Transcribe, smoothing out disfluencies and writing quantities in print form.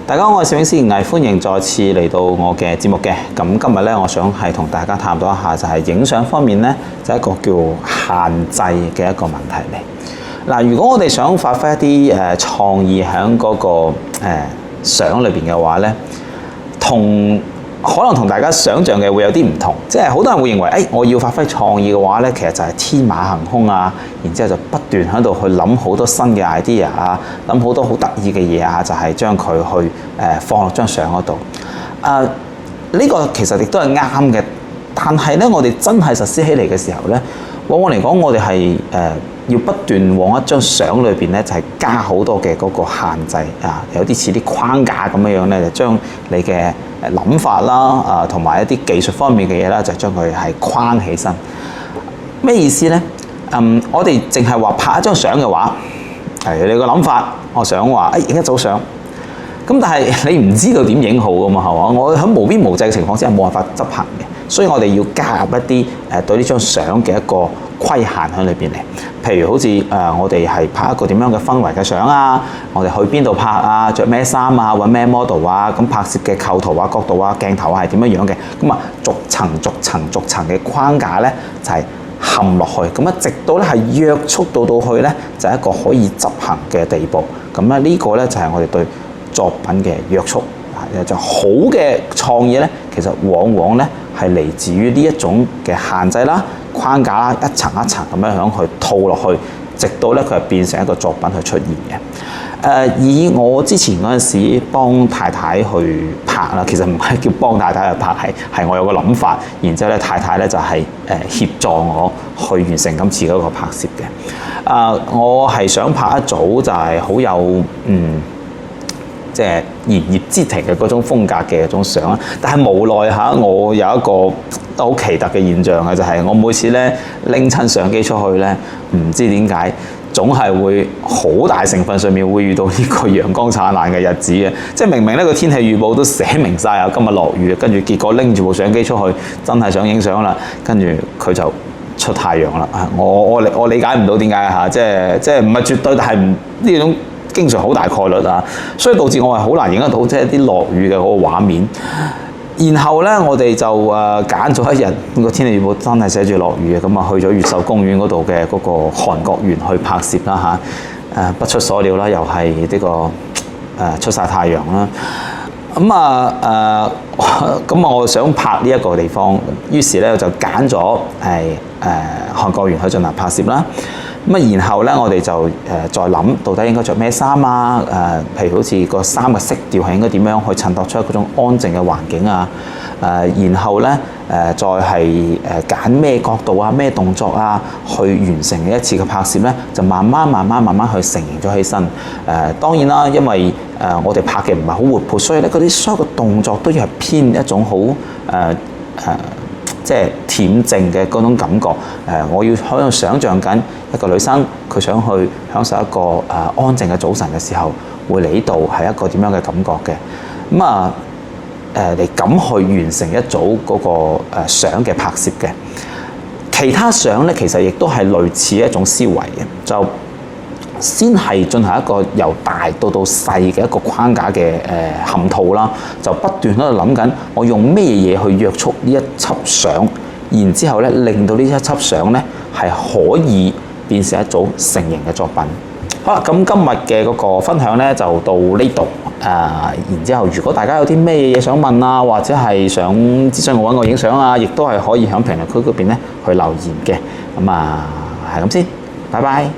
大家好，我係攝影師嚴毅，歡迎再次嚟到我嘅節目嘅。咁今日咧，我想係同大家探討一下，就係影相方面咧，就係一個叫限制嘅一個問題嚟。嗱，如果我哋想發揮一啲創意喺嗰個相裏邊嘅話咧，可能同大家想像嘅會有啲唔同，即係好多人會認為，我要發揮創意嘅話咧，其實就係天馬行空啊，然之後就不斷喺度去諗好多新嘅 idea 啊，諗好多好得意嘅嘢啊，就係將佢去放落張相嗰度。呢個其實亦都係啱嘅，但係咧，我哋真係實施起嚟嘅時候咧，往往嚟講，我哋係要不斷往一張相裏邊咧，就係加好多嘅嗰個限制啊，有啲似啲框架咁樣樣咧，就將你嘅諗法啦，同埋一啲技術方面嘅嘢啦，就將佢係框起身。咩意思咧？我哋淨係話拍一張相嘅話，你個諗法，我想話影一組相。咁但係你唔知道點影好㗎嘛，係嘛？我喺無邊無際嘅情況之下冇辦法執行嘅，所以我哋要加入一啲對呢張相嘅一個規限喺裏邊嚟。譬如好似我哋係拍一個點樣嘅氛圍嘅相啊，我哋去邊度拍啊，着咩衫啊，揾咩 model 啊，咁拍攝嘅構圖啊、角度啊、鏡頭啊係點樣樣嘅，咁啊逐層嘅框架咧就係嵌落去，咁直到咧係約束到去咧就係一個可以執行嘅地步。咁咧呢個咧就係我哋對作品嘅約束。就好嘅創意咧，其實往往咧係嚟自於呢一種嘅限制啦、框架啦，一層一層咁樣樣去套落去，直到咧佢係變成一個作品去出現嘅。以我之前嗰陣時幫太太去拍啦，其實唔係叫幫太太去拍，係我有個諗法，然之後咧太太咧就係協助我去完成今次嗰個拍攝嘅。我係想拍一組就係好有即係言葉之庭嘅嗰種風格嘅一種相啦，但係無奈下，我有一個都好奇特嘅現象嘅，就係我每次咧拎親相機出去咧，唔知點解總係會好大成分上面會遇到呢個陽光燦爛嘅日子嘅，即係明明呢個天氣預報都寫明晒啊，今日落雨，跟住結果拎住部相機出去，真係想影相啦，跟住佢就出太陽啦。我理解唔到點解嚇，即係唔係絕對，但係呢種經常好大概率啊，所以導致我係好難影得到即係啲落雨嘅嗰個畫面。然後咧，我哋就揀咗一日，個天氣預報真係寫住落雨嘅，咁啊去咗越秀公園嗰度嘅嗰個韓國園去拍攝啦嚇。不出所料啦，又係呢個出晒太陽啦。咁我想拍呢一個地方，於是咧就揀咗韓國園去進行拍攝啦。然後咧，我哋就再諗到底應該着咩衫啊？譬如好似個衫嘅色調係應該點樣去襯托出嗰種安靜嘅環境啊？然後咧再係揀咩角度啊、咩動作啊，去完成一次嘅拍攝咧，就慢慢去成形咗起身。當然啦，因為我哋拍嘅唔係好活潑，所以咧嗰啲所有嘅動作都要係偏一種好即係恬靜嘅嗰種感覺。我要喺度想像緊一個女生，佢想去享受一個安靜嘅早晨嘅時候，會嚟呢度係一個點樣嘅感覺嘅。你咁去完成一組嗰個相嘅拍攝嘅。其他相咧，其實亦都係類似一種思維嘅，就先係進行一個由大到細嘅一個框架嘅嵌套啦，就不斷喺度諗緊我用咩嘢去約束呢一輯相，然之後咧令到呢一輯相咧係可以變成一組成型嘅作品。好啦，咁今日嘅嗰個分享咧就到呢度。然之後，如果大家有啲咩嘢想問啊，或者係想諮詢我揾我影相啊，亦都係可以喺評論區嗰邊咧去留言嘅。咁係咁先，拜拜。